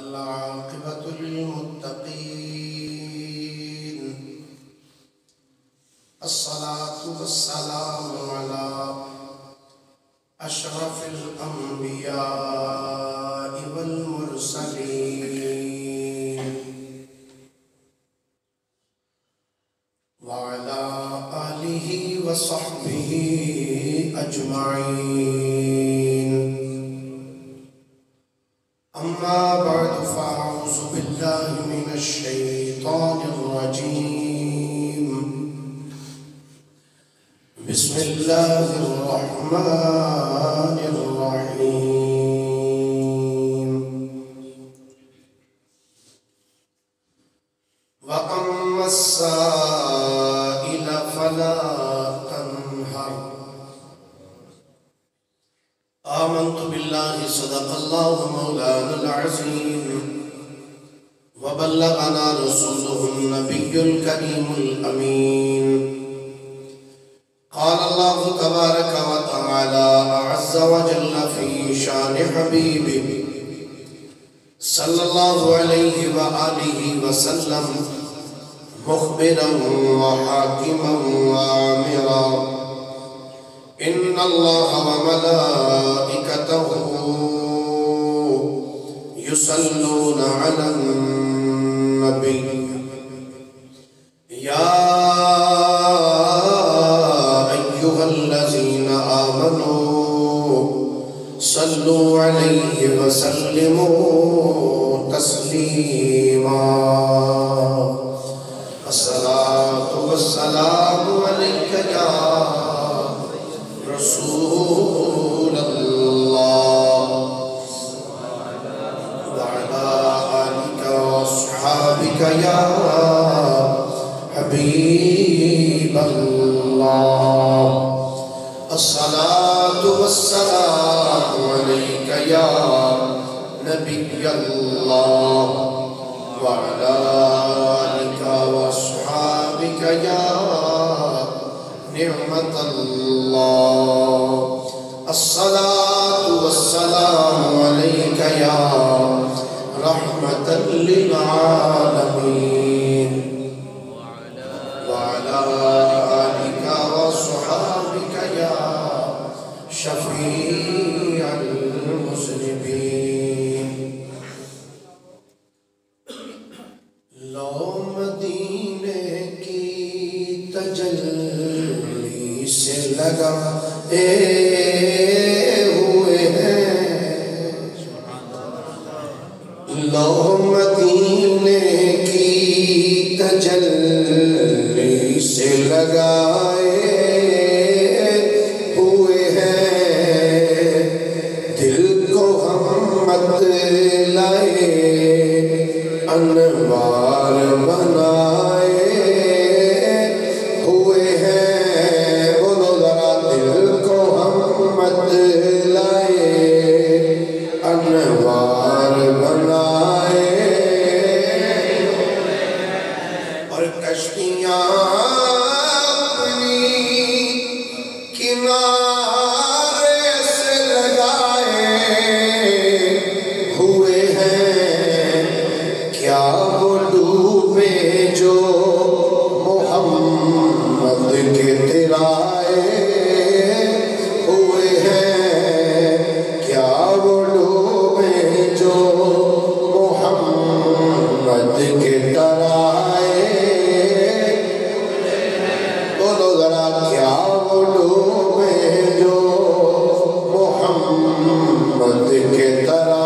والعاقبة للمتقين الصلاة والسلام على أشرف الأنبياء والمرسلين وعلى آله وصحبه أجمعين أما بعد فأعوذ بالله من الشيطان الرجيم بسم الله الرحمن الرحيم وأما السائل فلا تنهر آمنت بالله صدق الله مولانا العظيم وبلغنا رسوله النبي الكريم الأمين قال الله تبارك وتعالى أعز وجل في شان حبيبه صلى الله عليه وآله وسلم مخبرا وحاكما وآمرا إن الله وملائكته يصلون على النبي يا أيها الذين آمنوا صلوا عليه وسلموا تسليما الصلاة والسلام عليك يا رسول الله وعلى آلك وأصحابك يا حبيب الله الصلاة والسلام عليك يا نبي الله وعلى آلك وأصحابك يا نعمة الله الصلاة والسلام عليك يا رحمة للعالمين وعلى آلك وصحابك يا شفيع المذنبين لو مدینے کی تجلی سے لگائے ہوئے ہیں لو مدینے کی تجلی سے لگائے ہوئے ہیں دل کو ہم مت لائے انوار بنائے ہوئے ہیں بولو ذرا دل کو ہم مت لائے انوار بنائے اور کشتیاں اپنی کنارے سے لگائے ہوئے ہیں کیا وہ ڈوبے جو محمد کے ترائے ہوئے ہیں کیا وہ ڈوبے جو محمد کے ترائے بولو ذرا کیا وہ ڈوبے جو محمد کے ترائے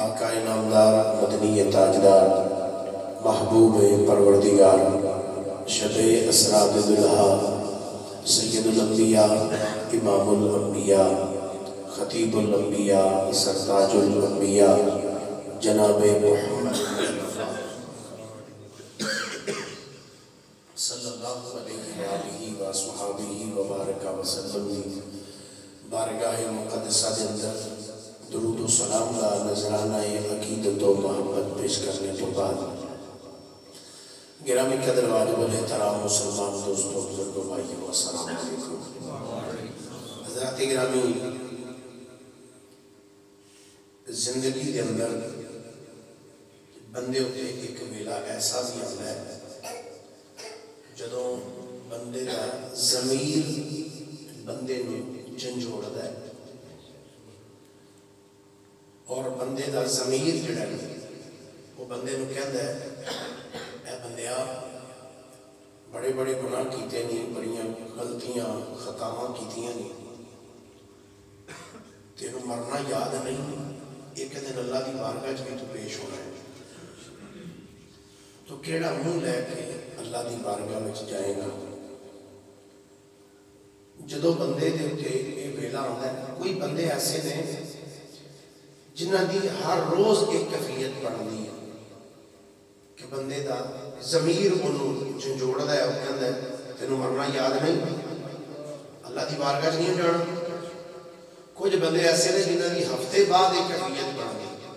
آقا نامدار مدنی تاجدار محبوب پروردگار شب اسراد دلہا سید الانبیاء امام الانبیاء خطیب الانبیاء سرتاج الانبیاء جناب محمد صلی اللہ علیہ وآلہ وصحابہ وبارک وسلم بارگاہ مقدسہ کے اندر درود و سلام کا نذرانہ عقیدت و محبت پیش کرنے کے بعد گرامی قدر واجب الاحترام مسلمان دوستوں بزرگوں بھائیوں السلام علیکم حضرات گرامی زندگی کے اندر بندے ہوتے ایک ویلا ایسا بھی آتا ہے جدوں بندے کا ضمیر بندے نوں جھنجھوڑدا ہے اور بندے دا ضمیر جڑا ہے وہ بندے نوں کہندا ہے اے بندیا بڑے بڑے گناہ کیتے نہیں بڑیاں غلطیاں خطاواں کیتیاں نہیں تینوں مرنا یاد نہیں ایک دن اللہ دی بارگاہ وچ بھی تو پیش ہونا ہے تو کیڑا منہ لے کے اللہ دی بارگاہ وچ جائے گا جدو بندے دے اتے یہ ویلا ہوتا ہے کوئی بندے ایسے نے جنہ دی ہر روز ایک کیفیت بنتی ہے کہ بندے دا ضمیر انہوں جھنجھوڑدا ہے وہ کہندا ہے تینوں مرنا یاد نہیں اللہ دی بارگاہ نہیں جانا کچھ بندے ایسے نے جنہ دی ہفتے بعد ایک کیفیت بنتی ہے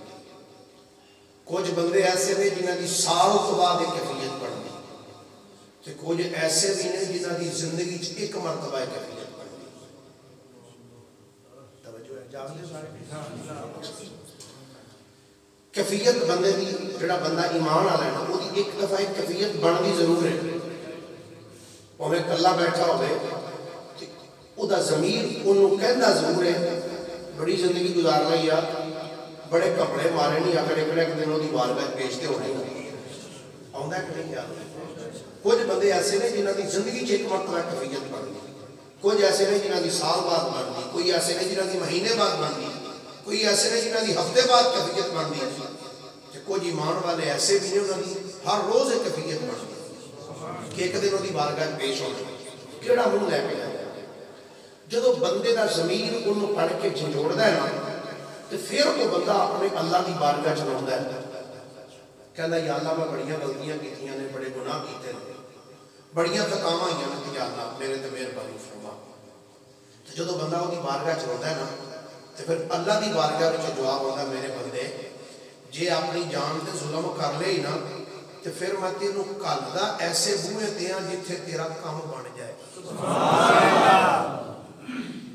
کچھ بندے ایسے نے جنہ دی سال تو بعد ایک کیفیت بنتی تو کچھ ایسے بھی نے جنہ دی زندگی ایک مرتبہ ایک کیفیت بنتی توجہ ہے جانتے سارے کیفیت بندے دی جڑا بندہ ایمان والا ہے نا وہ ایک دفعہ ایک کیفیت بننی ضرور ہے اوے کلا بیٹھا ہوے او دا ضمیر اونوں کہندا ضرور ہے بڑی زندگی گزار لئی یا بڑے کپڑے مارے نہیں اگر ایک دن دی بارگاہ پیش تے ہونے آوندا کہ نہیں یاد کچھ بندے ایسے نے جنہاں دی زندگی ایک مرتبہ کیفیت بنتی کچھ ایسے نے جنہاں دی سال بعد بنتی کوئی ایسے نے جنہاں دی مہینے بعد بنتی کوئی ایسے نے جنہاں دی ہفتے بعد کیفیت بنتی کچھ ایمان والے ایسے بھی نے انہاں دی ہر روز ایک کیفیت بنتی کہ ایک دن دی بارگاہ پیش ہونا کیڑا منہ لے کے جائے جدو بندے دا ضمیر انہوں پڑھ کے جھنجھوڑدا ہے نا تو پھر وہ بندہ اپنے اللہ دی بارگاہ چ روندا ہے کہندا یا اللہ میں بڑیاں غلطیاں کیتیاں نے بڑے گناہ کیتے نے بڑیاں خطاواں ہوئیاں نے یا اللہ میرے تے مہربانی فرما تو جدو بندہ وہ دی بارگاہ چ روندا ہے نا تو پھر اللہ دی بارگاہ وچ جواب ہوندا میرے بندے جے اپنی جان تے ظلم کر لے نا تو پھر میں تینوں گھلدا ایسے بوئے تے ہاں جتھے تیرا کام بن جائے سبحان اللہ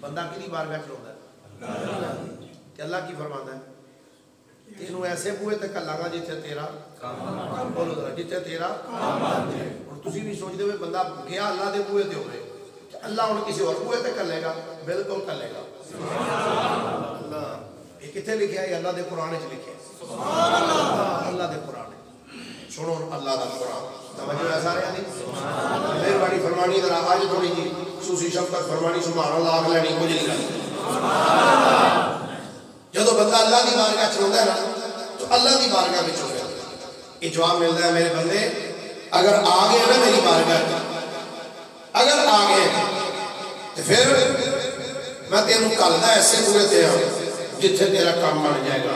بندہ کی بارگاہ چ روندا ہے کہ اللہ کی فرماندا ہے تینوں ایسے بوئے تے کھلاں گا جتھے تیرا کام بولو ذرا جتھے تیرا کام بن جائے اور تسی بھی سوچ دے بندہ گیا اللہ دے بوئے تے ہوے اللہ ہن کسی اور بوئے تے کھلے گا بالکل کھلے گا سبحان اللہ یہ کتے لکھیا ہے اللہ دے قرآن وچ لکھیا ہے سبحان اللہ اللہ دے قرآن سنو اللہ دا قرآن توجہ ہے سارے دی سبحان اللہ مہربانی فرمانی ذرا آج تھوڑی جی خصوصی شفقت فرمانی سبحان اللہ آگ لینی کچھ نہیں کرنی سبحان اللہ جدو بندہ اللہ دی بارگاہ چ روندا ہے نا تو اللہ دی بارگاہ وچ ہو یہ جواب ملتا ہے میرے بندے اگر آ گئے نا میری بارگاہ اگر آ گئے تو پھر میں تینوں کھلدا ایسے بوئے تے ہاں جتھے تیرا کام بن جائے گا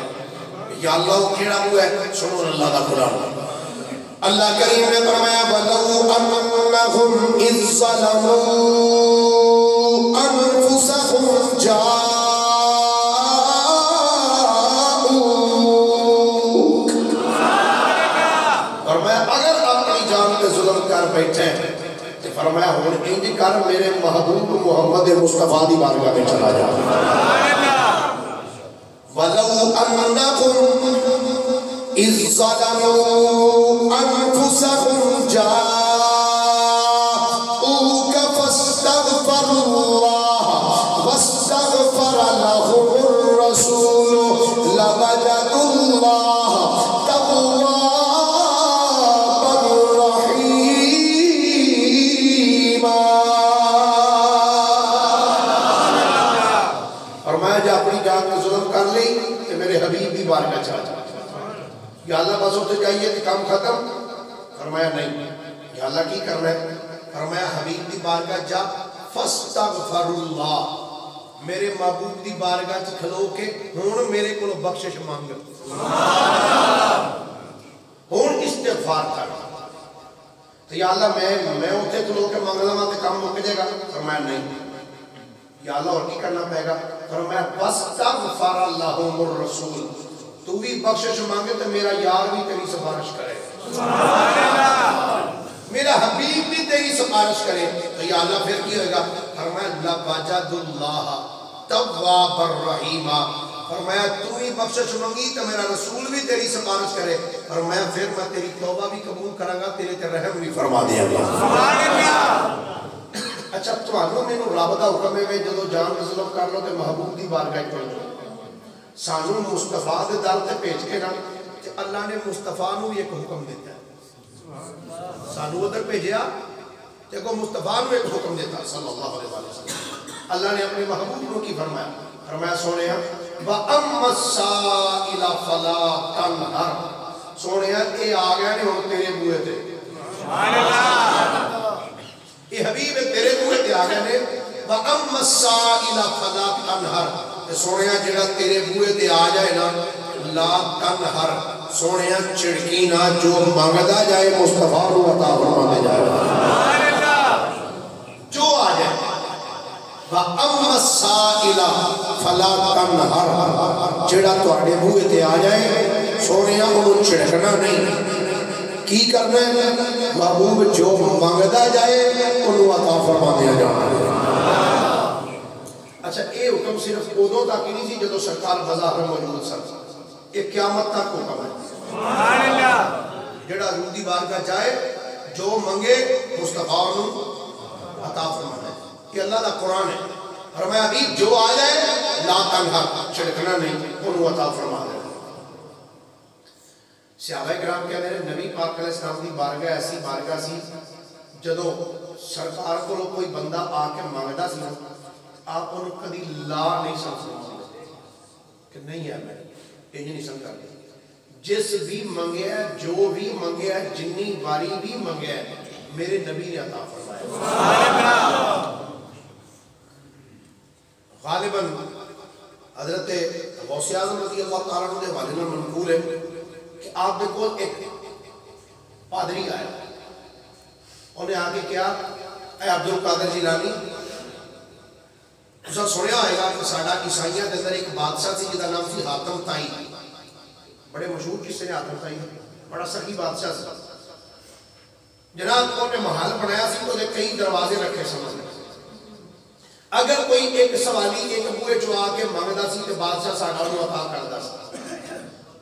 یا اللہ وہ کیڑا بوئے سنو اللہ دا قرآن اللہ کریم نے فرمایا وَلَوْ أَنَّهُمْ إِذْ ظَلَمُوا أَنفُسَهُمْ جَاءُوكَ فرمایا اگر اپنی جان پہ ظلم کر بیٹھے تو فرمایا ہون انج کر میرے محبوب محمد مصطفیٰ دی بارگاہ میں چلا جا وَلَوْ أَنَّهُمْ إِذْ ظَلَمُوا أَنفُسَهُمْ جَاءُوكَ فَاسْتَغْفَرُوا اللَّهَ وَاسْتَغْفَرَ لَهُمُ الرَّسُولُ لَوَجَدُوا اللَّهَ تَوَّابًا رَحِيمًا فرمایا جا اپنی جان میں ظلم کر لی کہ میرے حبیب بھی بارگاہ چاہ جا یا اللہ بس اتنے جائیے تو کام ختم؟ فرمایا نہیں. یا اللہ کی کرنا ہے؟ فرمایا حبیب دی بارگاہ جا فاستغفر اللہ، میرے محبوب دی بارگاہ چ کھلو کے ہون میرے کو بخشش مانگ، ہون استغفار کر. تو یا اللہ میں اتنے کھلو کے مانگ لوں تو کام مک جائے گا؟ فرمایا نہیں. یا اللہ اور کی کرنا پائے گا؟ فرمایا واستغفر لهم الرسول، تو بھی بخشش مانگے تو میرا یار بھی تیری سفارش کرے، میرا حبیب بھی تیری سفارش کرے. تو یا اللہ پھر کی ہوئے گا؟ فرمایا لَوَجَدُ اللَّهَ تَوَّابًا رَحِيمًا، فرمایا تو ہی بخشش مانگی تو میرا رسول بھی تیری سفارش کرے. فرمایا پھر میں تیری توبہ بھی قبول کروں گا، تیرے تے رحم بھی فرما دیا گا. اچھا تمہاروں میں رب دا حکم ہے جدو جان ظلم کر لو تو محبوب دی بارگاہ پڑھ لو. سانو مصطفیٰ دے در تے بھیج کے نا کہ اللہ نے مصطفیٰ نو ایک حکم دیتا ہے. سانو ادھر بھیجیا دیکھو مصطفیٰ نو ایک حکم دیتا صلی اللہ علیہ وسلم. اللہ نے اپنے محبوب نو کی فرمایا؟ فرمایا سونیا وَأَمَّا السَّائِلَ فَلَا تَنْهَرْ، سونیا اے آ گیا نے ہم تیرے بوئے تھے، یہ حبیب تیرے بوئے تھے آ گیا نے. وَأَمَّا السَّائِلَ فَلَا تَنْهَرْ، سونیا جڑا تیرے بوئے تے آ جائے نا لا تنہر، سونیا چڑکی نہ، جو مانگدا جائے مصطفیٰ رو عطا فرما دے جائے جو آ جائے. وَأَمَّا السَّائِلَ فَلَا تَنْهَرْ، جڑا تواڈے بوئے تے آ جائے سونیا انہوں چھڑکنا نہیں، کی کرنا ہے؟ محبوب جو مانگدا جائے انہوں عطا فرما دیا جائے. اچھا اے حکم صرف ادوں تک ہی نہیں سی جدو سرکار بازار میں موجود سن، یہ قیامت تک حکم ہے. جڑا روح دی بارگاہ جائے جو منگے مصطفیٰ نو عطا فرمانا ہے. یہ اللہ دا قرآن ہے. فرمایا بھی جو آ جائے لا تنہر، چھڑکنا نہیں، انہوں عطا فرما دے. صحابہ کرام کہہ رہے نبی پاک علیہ السلام دی بارگاہ ایسی بارگاہ سی جدو سرکار کو کوئی بندہ آ کے مانگدا سی آپ انہوں کدی لا نہیں سمجھتے کہ نہیں ہے میں یہ نہیں سمجھا. جس بھی منگے ہے جو بھی منگے ہے جنی باری بھی منگے ہے میرے نبی نے عطا فرمایا. غالباً حضرت غوث اعظم رضی اللہ تعالیٰ عنہ دے حوالے میں منقول ہے کہ آپ دے کو ایک پادری آیا، انہیں آگے کیا اے عبدالقادر جیلانی، اسا سنیا آئے گا کہ ساڑھا عیسائیہ کے اندر ایک بادشاہ تھی جدا نام سی حاتم تائی، بڑے مشہور کس نے حاتم تائی، بڑا سخی بادشاہ تھا. جناب کو نے محل بنایا سی تو کئی دروازے رکھے سمجھ. اگر کوئی ایک سوالی ایک بوئے جو آ کے مانگدا سی تو بادشاہ ساڑھا انہوں عطا کردا سی.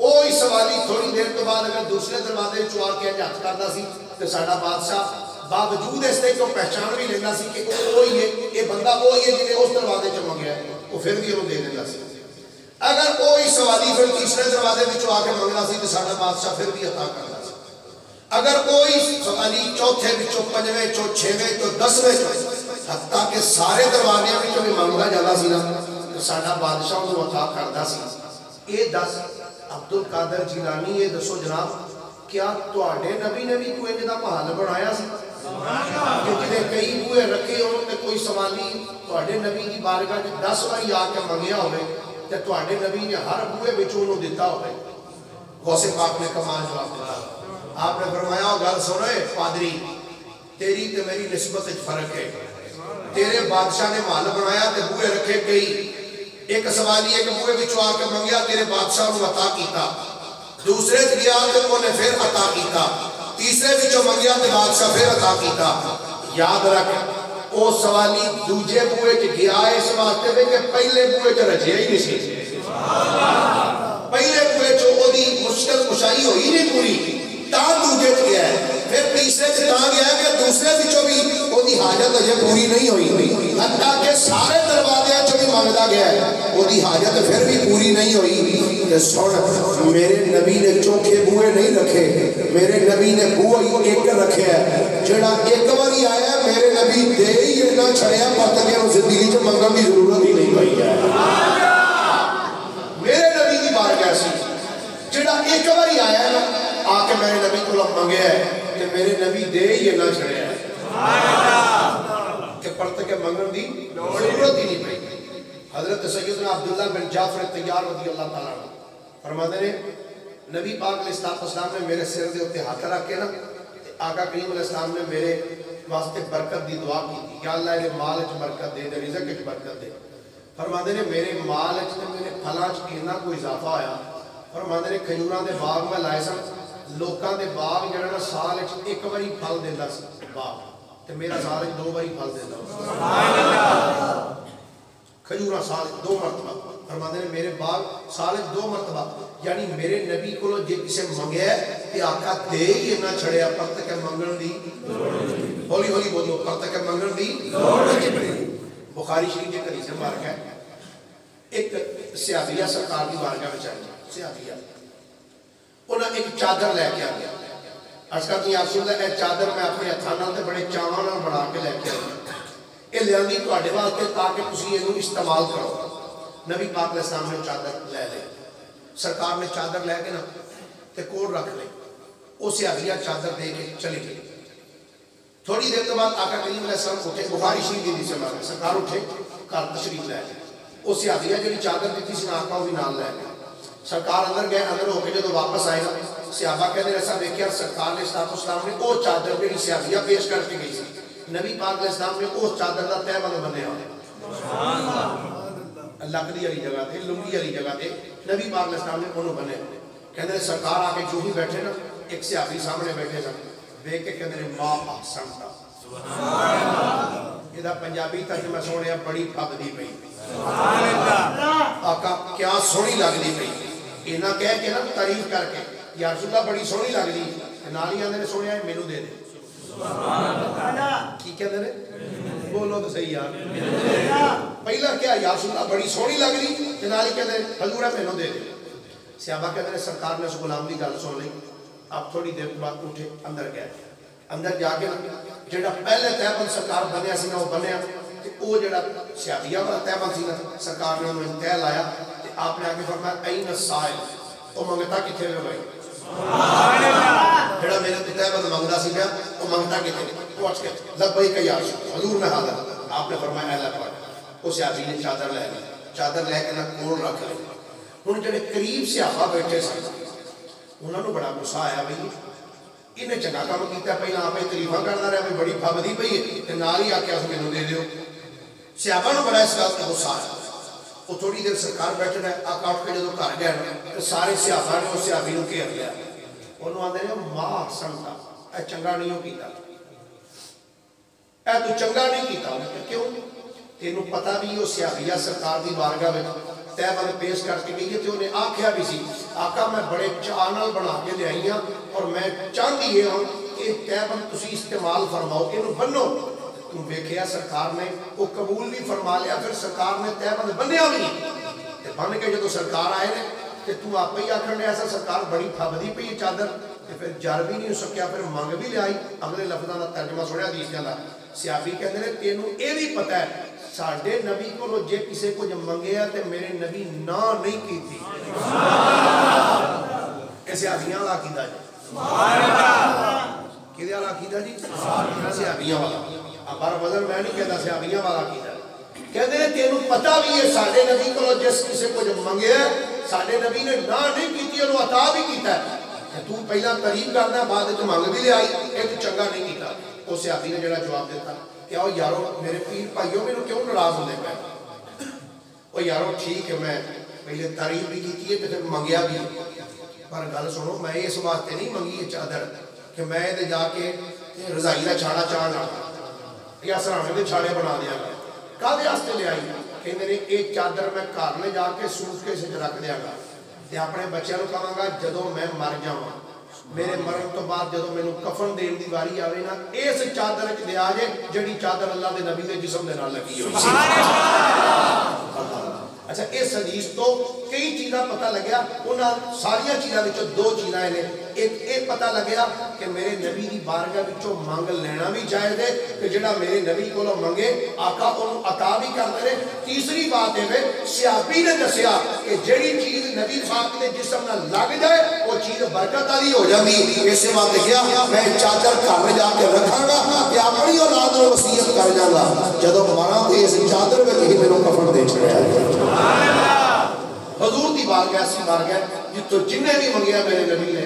اوہی سوالی تھوڑی دیر تو بعد اگر دوسرے دروازے جو آ کے ہاتھ کردا سی تو ساڑھا بادشاہ باوجود اس نے کو پہچان بھی لینا سی کہ وہی ہے یہ بندہ وہی ہے جنہیں اس دروازے چ منگیا ہے وہ پھر بھی انہوں دے دینا سی. اگر وہی سوالی پھر تیسرے دروازے میں آ کے منگنا سی تو ساڑھا بادشاہ پھر بھی عطا کرنا سی. اگر کوئی سوالی چوتھے بچوں پنجویں چو چھویں تو دسویں حتیٰ کہ سارے دروازے میں بھی منگنا جاتا سی نا تو ساڑھا بادشاہ انہوں عطا کرتا سی. یہ دس عبدالقادر جیلانی یہ دسو جناب کیا تواڈے نبی نے بھی کوئی جدا محل بنایا سی کہ جنہیں کئی بوئے رکھے انہوں نے کوئی سوالی تواڈے نبی کی بارگاہ 10 باری آ کے منگیا ہوئے تو تواڈے نبی نے ہر بوئے بچوں انہوں دیتا ہوئے؟ غوث پاک نے کمال جواب دیتا. آپ نے فرمایا گل سنو پادری تیری تے میری نسبت فرق ہے. تیرے بادشاہ نے محل بنایا تے بوئے رکھے کئی، ایک سوالی ایک بوئے بچوں آ کے منگیا تیرے بادشاہ نے عطا کیتا، دوسرے گیا تے انہیں پھر عطا کیتا، تیسرے بچوں منگیا تے بادشاہ پھر عطا کیتا. یاد رکھ او سوالی دوجے بوئے چ گیا اس واسطے کہ پہلے بوئے چ رجیا ہی نہیں سی. پہلے بوئے چ او دی مشکل کشائی ہوئی نہیں پوری تا دوجے چ گیا ہے، پھر تیسرے چ تا گیا ہے کہ دوسرے بچوں بھی او دی حاجت اجے پوری نہیں ہوئی، حتیٰ کہ سارے دروازے چ بھی مانگدا گیا ہے او دی حاجت پھر بھی پوری نہیں ہوئی. سن میرے نبی نے چوکھے بوئے نہیں رکھے، میرے نبی نے بوئے ایک رکھے ہے. جڑا ایک باری آیا میرے نبی دے ہی اتنا چھڑیا پتہ کہ وہ زندگی چ منگن کی ضرورت ہی نہیں پئی ہے. میرے نبی کی بارگاہ سی جڑا جڑا ایک بار ہی آیا ہے نا آ کے میرے نبی کو منگیا ہے کہ میرے نبی دے ہی نہ چھڑیا ہے کہ پڑھتے کے منگن دی ضرورت ہی نہیں پڑی. حضرت سیدنا عبداللہ بن جعفر طیار رضی اللہ تعالیٰ عنہ فرماتے ہیں نبی پاک علیہ السلام نے میرے سر دے ہوتے ہاتھ رکھ کے نا آقا کریم علیہ السلام نے میرے واسطے برکت دی دعا کی تھی یا اللہ انہیں مال اچھ برکت دے دے رزق اچھ برکت دے. فرماتے ہیں میرے مال اچھ میرے پھلاں اتنا کوئی اضافہ آیا. فرماتے ہیں کھجوراں دے باغ میں لائے سن لوکاں دے باغ جڑا نا سال اچھ ایک باری پھل دیندا سی باغ تے میرا سال اچھ دو باری پھل دیندا سبحان اللہ کھجوراں سال دو مرتبہ. فرماتے ہیں میرے باغ سال اچھ دو مرتبہ یعنی میرے نبی کو جے کسے منگیا کہ آقا دے ہی نہ چھڑیا پرت کے منگن دی ہولی ہولی بولو پرت کے منگن دی. بخاری شریف کے حدیث مبارک ہے ایک صحابیہ سرکار کی بارگاہ میں چاہیے صحابیہ انہاں ایک چادر لے کے آ گیا. عرض کرتی یا رسول اللہ اے چادر میں اپنے ہتھاں نال تے بڑے چاواں نال بنا کے لے کے آیا اے لیاندی تواڈے واسطے تاکہ تسی اینوں استعمال کرو. نبی پاک علیہ السلام نے چادر لے لے سرکار نے چادر لے کے نا تے کول رکھ لے او صحابیہ چادر دے کے چلے گئے. تھوڑی دیر کے بعد آقا کریم علیہ السلام اٹھے بخاری شریف کی حدیث ہے سرکار اٹھے گھر تشریف لے گئے. او صحابیہ جڑی چادر دیتی سی آقا وہ بھی نال لے گئے. سرکار اندر گئے اندر ہو کے جدوں واپس آئے نا صحابہ کہتے ہیں ایسا دیکھا سرکار نے السلام نے او چادر جڑی صحابیہ پیش کر کے گئی سی نبی پاک علیہ السلام نے اس چادر دا تہہ بند بنیا سبحان اللہ لکڑی والی جگہ تے لنگی والی جگہ تے نبی پاک علیہ السلام نے انہوں بنے. کہتے ہیں سرکار آ کے جو ہی بیٹھے نا ایک صحابی سامنے بیٹھے سن دیکھ کے کہتے ہیں ما احسنتا سبحان اللہ یہ پنجابی ترجمہ سونے بڑی پھبدی پئی سبحان اللہ آقا کیا سونی لگدی پئی انہاں کہہ کے نا تعریف کر کے یا رسول اللہ بڑی سونی لگدی نال ہی آندے سونیا مینوں دے دے سبحان اللہ کی کہندے نے بولو تو صحیح یار پہلا کیا یا رسول اللہ بڑی سونی لگدی تے نال ہی کہندے حضور مینوں دے دے. صحابہ کہتے ہیں سرکار نے اس غلام دی گل سن لی. اب تھوڑی دیر بعد اٹھے اندر گئے اندر جا کے جڑا پہلے تہبند سرکار بنیا سی نا وہ بنیا تے او جڑا صحابیہ والا تہبند سی نا سرکار نے انہوں تہ لایا تے آپ نے آگے فرمایا این السائل او منگتا کتھے ہوئے بھائی سبحان اللہ جڑا میرے تو تہبند منگدا سی گیا او منگتا کتھے او اٹھ کے لبیک یا حضور میں حاضر. آپ نے فرمایا اے اللہ پاک او صحابی نے چادر لے لی چادر لے کے نا کول رکھ لی. ہن جڑے قریب صحابہ بیٹھے سن انہوں نے بڑا غصہ آیا بھئی انہیں چنگا کام کیتا پہلا آپ تعریفاں کرتا رہا بڑی پابندی پئی ہے تے نال ہی آکھیا اس مینوں دے دیو. صحابہ نے بڑا اس بات کا غصہ آیا. وہ تھوڑی دیر سرکار بیٹھے رہے آقا اٹھ کے جدوں گھر گئے تے سارے صحابہ نے اس صحابی نوں گھیر لیا انہوں آندے نے ما احسنتا اے چنگا نہیں کیتا اے تو چنگا نہیں کیتا. کیوں تینوں پتہ بھی وہ صحابیہ سرکار دی بارگاہ وچ تہبند پیش کر کے گئی ہے تو انہیں آکھیا بھی سی آقا میں بڑے چانل بنا کے لے آئی ہوں اور میں چاہتی یہ ہوں کہ تہبند تسی استعمال فرماؤ انہوں بنو. تم ویکھیا سرکار نے وہ قبول بھی فرما لیا پھر سرکار نے تہبند بنیا بھی تے بن کے جدوں سرکار آئے نے تے تو آپ ہی آکھن نے ایسا سرکار بڑی پھبدی پئی چادر تے پھر جر بھی نہیں ہو سکیا پھر منگ بھی لے آئی. اگلے لفظاں دا ترجمہ سنیا حدیث دا صحابی کہندے نے تینوں اے بھی پتہ ہے ساڈے نبی کو جے کسے کو جب منگیا تے میرے نبی نہ نہیں کی تھی ایسے آدھیاں والا عقیدہ جی سبحان اللہ کدے والا عقیدہ جی صحابیاں والا. ہمارا وزن میں نہیں کہتا صحابیاں والا عقیدہ کہتے ہیں تینوں پتہ بھی ہے ساڈے نبی کو جس کسے کو جب منگیا ساڈے نبی نے نہ نہیں کی تھی انہوں عطا بھی کیتا ہے تو پہلا قریب کرنا بعد وچ منگ بھی لے آئی ایک چنگا نہیں کیتا. اس صحابی نے جڑا جواب دیتا کہ او یارو میرے پیر بھائیوں میں کیوں ناراض ہونے پہ او یارو ٹھیک ہے میں پہلے تعریف بھی کی ہے پھر منگیا بھی پر گل سنو میں اس واسطے نہیں منگی یہ چادر کہ میں تے جا کے رضائی دا چھاڑا چاڑنا یا سرانے دے چھاڑے بنا دیا گا کدے واسطے لے آئی کہندے نے ایک چادر میں گھر لے جا کے سوٹ کے وچ رکھ دیا گا تے اپنے بچیاں نوں کہاں گا جدوں میں مر جاواں میرے مرن تو بعد جدوں مینوں کفن دین دی واری آوے نا اس چادر وچ دیا جے جڑی چادر اللہ دے نبی دے جسم دے نال لگی ہوئی سبحان اللہ. اچھا اس حدیث تو کئی چیزاں پتہ لگیا انہاں ساری چیزاں وچوں دو چیزاں نے ایک پتہ لگیا کہ میرے نبی دی بارگاہ وچوں مانگ لینا بھی جائز ہے کہ جڑا میرے نبی کولوں منگے آقا انہوں عطا بھی کرتے ہیں. تیسری بات ہے صحابی نے دسیا کہ جڑی چیز نبی پاک دے جسم نال لگ جائے وہ چیز برکت والی ہو جاندی. اسے بات کیا میں چادر گھر جا کے رکھاں گا کہ اپنی اولاد نوں وصیت کر جاں گا جدوں مراں تے اس چادر وچ ہی میرے کفن دے چھڑیا ہے. حضور دی بارگاہ سی بارگاہ جتوں جنہیں بھی منگیا میرے نبی نے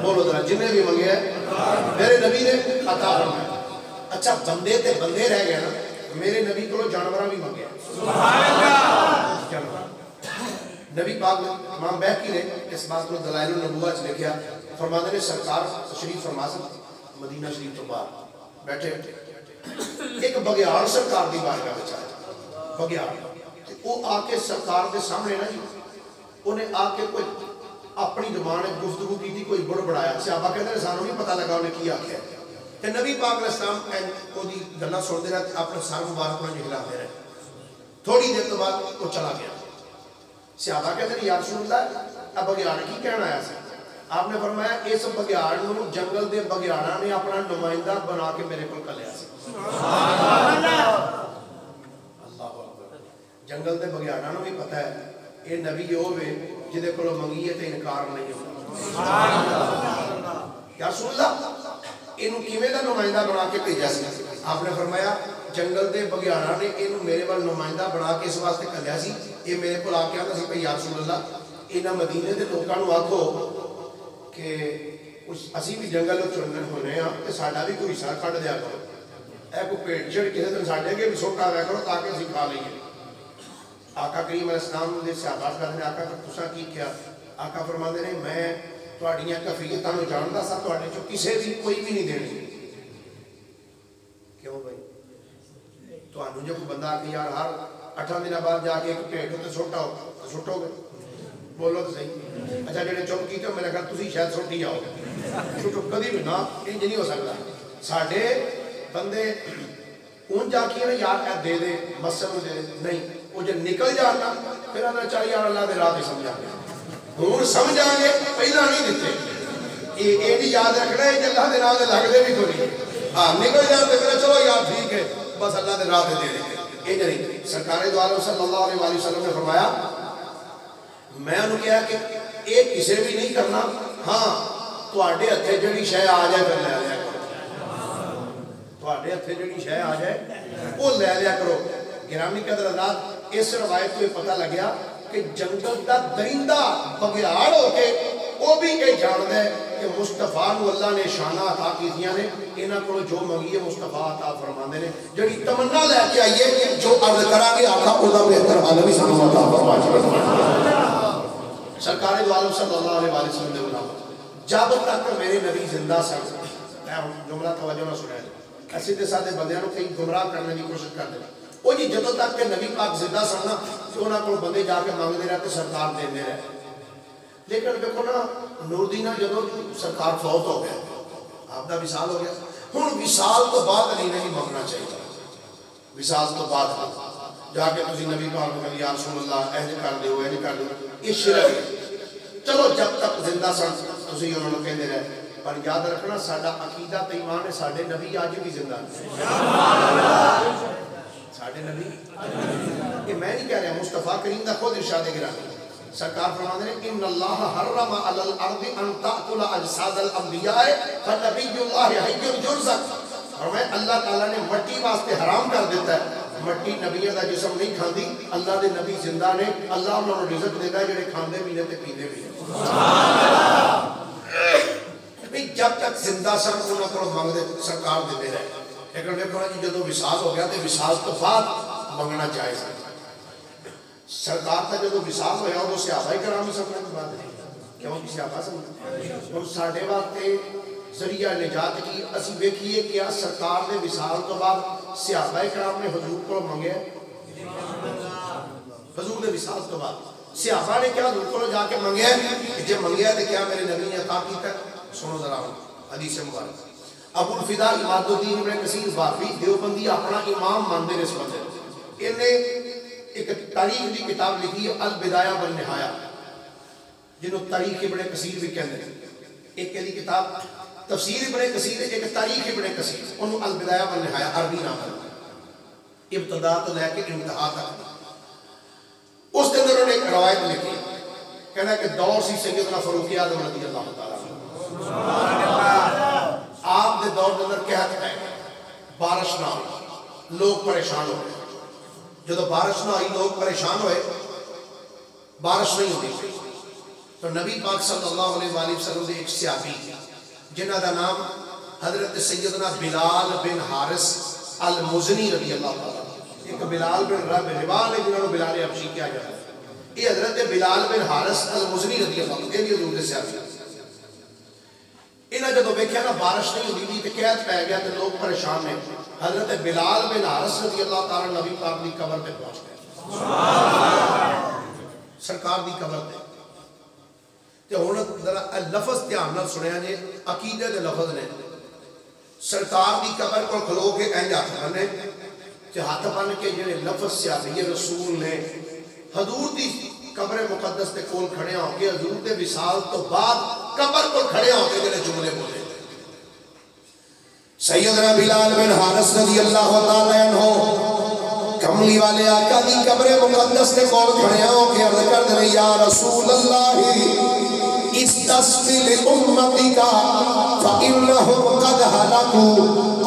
بولو ذرا جنہیں بھی منگیا میرے نبی نے عطا فرمایا. اچھا بندے تے بندے رہ گئے نا میرے نبی کو جانوراں بھی منگیا. سبحان اللہ. نبی پاک امام بیہقی نے اس بات کو دلائل النبوہ چ لکھیا فرماتے نے سرکار تشریف فرما مدینہ شریف تو باہر بیٹھے ایک بگیاڑ سرکار دی بارگاہ وچ آیا. بگیاڑ وہ آ کے سرکار دے سامنے نا جی انہیں آ کے کوئی اپنی زبان گفتگو کی تھی کوئی بڑ بڑایا. صحابہ کہتے ہیں سانوں نہیں پتہ لگا انہیں کی آخیا کہ نبی پاک علیہ السلام کو دی گلاں سنتے رہے اپنے سر مبارک نال ہلاتے رہے. تھوڑی دیر تو بعد وہ چلا گیا. صحابہ کہتے ہیں یا رسول اللہ اب بگیاڑ کی کہنا آیا سی؟ آپ نے فرمایا اس بگیاڑ نوں جنگل دے بگیاڑاں نے اپنا نمائندہ بنا کے میرے کو کلیا سی. جنگل دے بگیاڑاں نوں بھی پتہ ہے یہ نبی ہوے جدے کولوں منگیے تے انکار نہیں ہوتا. یا رسول اللہ اینوں کیویں دا نمائندہ بنا کے بھیجا سی؟ آپ نے فرمایا جنگل دے بگیاڑاں نے اینوں میرے وال نمائندہ بنا کے اس واسطے کلیا سی یہ میرے کول آ کے آندا سی یا رسول اللہ انہاں مدینے دے لوکاں نوں آکھو کہ اسی بھی جنگل چنن ہونے ہاں تے ساڈا بھی کوئی حصہ کڈ دیا کرو. اے کوئی پیٹ چھڑ کسے دن ساڈے اگے بھی سوٹا آیا کرو تاکہ اسی کھا لئیے. آقا کریم علیہ السلام نے صحابہ کہتے ہیں آقا تساں کی کیا؟ آقا فرماتے ہیں میں تہاڈیاں کفیتاں نوں جاندا سا تہاڈے چوں کسے بھی کوئی بھی نہیں دینی. کیوں بھائی تہانوں جو کوئی بندہ کہ یار ہر 8 دن بعد جا کے ایک پیٹ تے سوٹا ہو سوٹو گے بولو تو صحیح. اچھا جڑے چپ کیتے میرے خیال تسی شاید سوٹی جاؤ گے سوٹو کبھی بھی نہ انج نہیں ہو سکتا. ساڈے بندے اون جا کے یار اے دے دے مسل دے نہیں وہ جب نکل جانا پھر آنا چاہیے یار اللہ دے راہ سمجھا گے ہوں سمجھا گے پہلا نہیں دیتے یہ بھی یاد رکھنا ہے اللہ دے راہ لگتے بھی تو نہیں. ہاں نکل جاتے پھر چلو یار ٹھیک ہے بس اللہ دے راہ دے دیں یہ نہیں. سرکار دو عالم صلی اللہ علیہ وسلم نے فرمایا میں انہوں کہا کہ ایک کسے بھی نہیں کرنا. ہاں تواڈے ہتھے جڑی شے آ جائے پھر لے لیا کرو. تواڈے ہتھے جڑی شے آ جائے وہ لے لیا کرو. گرامی قدر حضرات اس روایت کو پتہ لگیا کہ جنگل دا درندہ بگیاڑ ہو کے وہ بھی یہ جانتا ہے کہ مصطفیٰ نو اللہ نے شانہ عطا کیتیاں نے انہاں کو جو منگیے مصطفیٰ عطا فرماندے نے. جڑی تمنا لے کے آئیے جو عرض کرا گے آقا او دا بہتر حال بھی سانوں عطا فرما چھوڑے. سرکار دو عالم صلی اللہ علیہ وسلم نے بولا جب تک میرے نبی زندہ سن میں جملہ توجہ نہ سنیا ایسے تے سادے بندیاں نو کہیں گمراہ کرنے کی کوشش کر دے وہ جی جدوں تک کہ نبی پاک زندہ سن نا کہ انہاں کو بندے جا کے مانگتے رہتے سرکار دیندے رہے. لیکن دیکھو نا نور دینہ جدوں سرکار فوت ہو گیا آپ دا وصال ہو گیا ہن وصال تو بعد نہیں منگنا چاہیے. وصال تو بعد جا کے تسی نبی پاک نے یا رسول اللہ اے کر دیو اے کر دیو یہ شرک ہے. چلو جب تک زندہ سن تسی انہاں نوں کہندے رہے پر یاد رکھنا ساڈا عقیدہ تے ایمان ہے ساڈے نبی اج بھی زندہ ہیں. سبحان اللہ. ساڈے نبی یہ میں نہیں کہہ رہا مصطفیٰ کریم دا خود ارشاد گرامی سرکار فرماتے ہیں ان اللہ حرم علی الارض ان تاکل اجساد الانبیاء فنبی اللہ حی یرزق. فرمایا اللہ تعالیٰ نے مٹی واسطے حرام کر دیتا ہے مٹی نبیوں دا جسم نہیں کھاندی اللہ دے نبی زندہ نے اللہ انہوں نے رزق دیتا ہے جڑے کھاندے بھی نے تے پیندے بھی نے. جب تک زندہ سن انہاں کو منگدے سرکار دیندے رہے. لیکن دیکھو نا جی جدوں وصال ہو گیا تے وصال تو بعد منگنا جائز ہے. سرکار کا جدوں وصال ہویا وہ صحابہ کرام سمجھنے کی بات ہے کیوں کہ صحابہ سمجھتے ہن ساڈے واسطے ذریعہ نجات کی اسی ویکھیے کیا سرکار دے وصال تو بعد صحابہ کرام نے حضور کو منگیا حضور دے وصال تو بعد صحابہ نے کیا حضور کو جا کے منگیا کہ جے منگیا تے کیا میرے نبی نے عطا کیتا. سنو ذرا حدیث مبارک ابو الفدا اماد الدین ابن کثیر بافی دیوبندی اپنا امام مانتے نے اس بندے انہیں ایک تاریخ کی کتاب لکھی ہے البدایہ والنہایہ، جنہوں تاریخ ابن کثیر بھی کہتے ہیں. ایک کہلی کتاب تفسیر ابن کثیر ہے، ایک تاریخ ابن کثیر، انہوں البدایہ والنہایہ عربی نام ہے، ابتدا تو لے کے انتہا تک. اس کے اندر انہوں نے ایک روایت لکھی، کہنا ہے کہ دور سی سیدنا فاروق اعظم رضی اللہ تعالیٰ آپ نے دور کے اندر کہت ہے بارش نہ ہوئی، لوگ پریشان ہوئے. جب بارش نہ ہوئی لوگ پریشان ہوئے، بارش نہیں ہوتی، تو نبی پاک صلی اللہ علیہ وآلہ وسلم نے ایک صحابی جنہ کا نام حضرت سیدنا بلال بن حارث المزنی رضی اللہ تعالیٰ، ایک بلال بن ربال ہے جنہوں نے بلال حبشی کیا جاتا ہے، یہ حضرت بلال بن حارث المزنی رضی اللہ تعالیٰ، یہ بھی حضور کے صحابی. انہاں جب دیکھا نا بارش نہیں ہوتی تھی تو قحط پہ گیا تو لوگ پریشان ہیں. حضرت بلال بن حارث رضی اللہ تعالیٰ نبی پاک کی قبر پہ پہنچ گئے، سرکار کی قبر پہ. تو ہن ذرا لفظ دھیان نال سنیا جے، عقیدے دے لفظ نے. سرکار کی قبر کو کھلو کے اینج ہاتھ بنے تے ہاتھ بن کے جڑے لفظ صحابی رسول نے حضور دی قبر مقدس تے کول کھڑے ہو کے حضور دے وصال تو بعد قبر کو کھڑے ہو کے جڑے جملے بولے. سیدنا بلال بن حارث رضی اللہ تعالی عنہ کملی والے آقا دی قبر مقدس تے کول کھڑے ہو کے عرض کر دے یا رسول اللہ استسقِ لِأُمَّتِكَ فَإِنَّهُمْ قَدْ هَلَكُوا.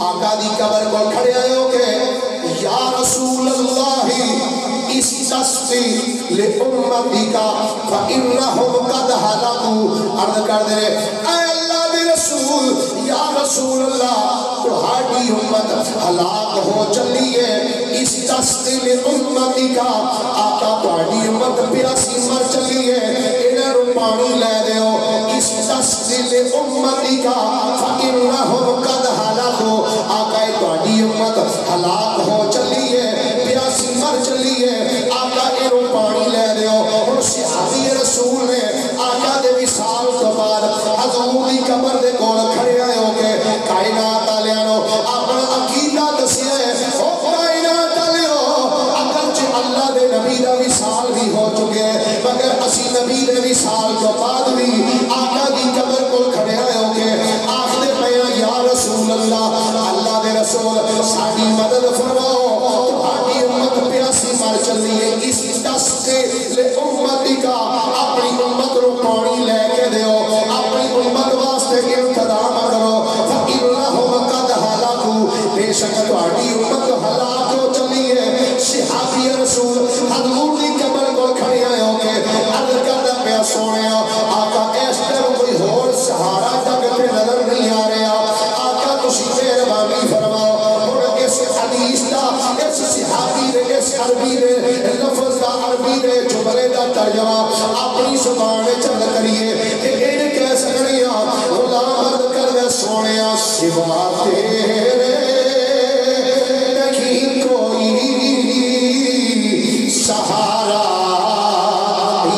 آقا دی قبر کو کھڑے ہو کے یا رسول اللہ استسقِ لِأُمَّتِكَ فَإِنَّهُمْ قَدْ هَلَكُوا. عرض کر دے اے اللہ دے رسول، یا رسول اللہ تہاڈی امت ہلاک ہو چلی ہے. استسقِ لِأُمَّتِكَ آقا تہاڈی امت پیاسی مر چلی ہے، انہاں نوں پانی لے دیو. استسقِ لِأُمَّتِكَ فَإِنَّهُمْ قَدْ هَلَكُوا. آقا تہاڈی امت ہلاک ہو چلی ہے، پیاسی مر چلی ہے، آقا انہوں پانی لے دیو. اور صحابی رسول نے آقا دے وصال تو بعد حضور دی قبر دے کول کھڑے آئے ہو کے کائنات والےاں نوں اپنا عقیدہ دسیا ہے. او کائنات والےو، اگرچہ اللہ دے نبی دا وصال بھی ہو چکے مگر اسی نبی دے وصال تو بعد بھی آقا دی قبر کول کھڑے آئے ہو کے آخدے پیا یا رسول اللہ، اللہ دے رسول ساڈی مدد فرماؤ، تہاڈی امت پیاسی مر چلی ہے. استسقِ لِأُمَّتِكَ اپنی امت رو پانی لے کے دیو، اپنی امت واسطے انتظام کرو. فَإِنَّهُمْ قَدْ هَلَكُوا بے شک تہاڈی امت ہلاک ہو چلی ہے. صحابی رسول حضور دی قبر کو کھڑے آئے ہو کے عرض کردا پیا سونیا آقا اس طرح کوئی ہور سہارا جگ تے نظر نہیں آ رہا، آقا تسی مہربانی فرماؤ. اور اس حدیث دا اس صحابی دے اس عربی دے لفظ دا عربی دے جملے دا ترجمہ اپنی زبان چند کریے کہ ان کہہ سکنے غلام عرض کر دے سونیا سوا تیرے نہیں کوئی سہارا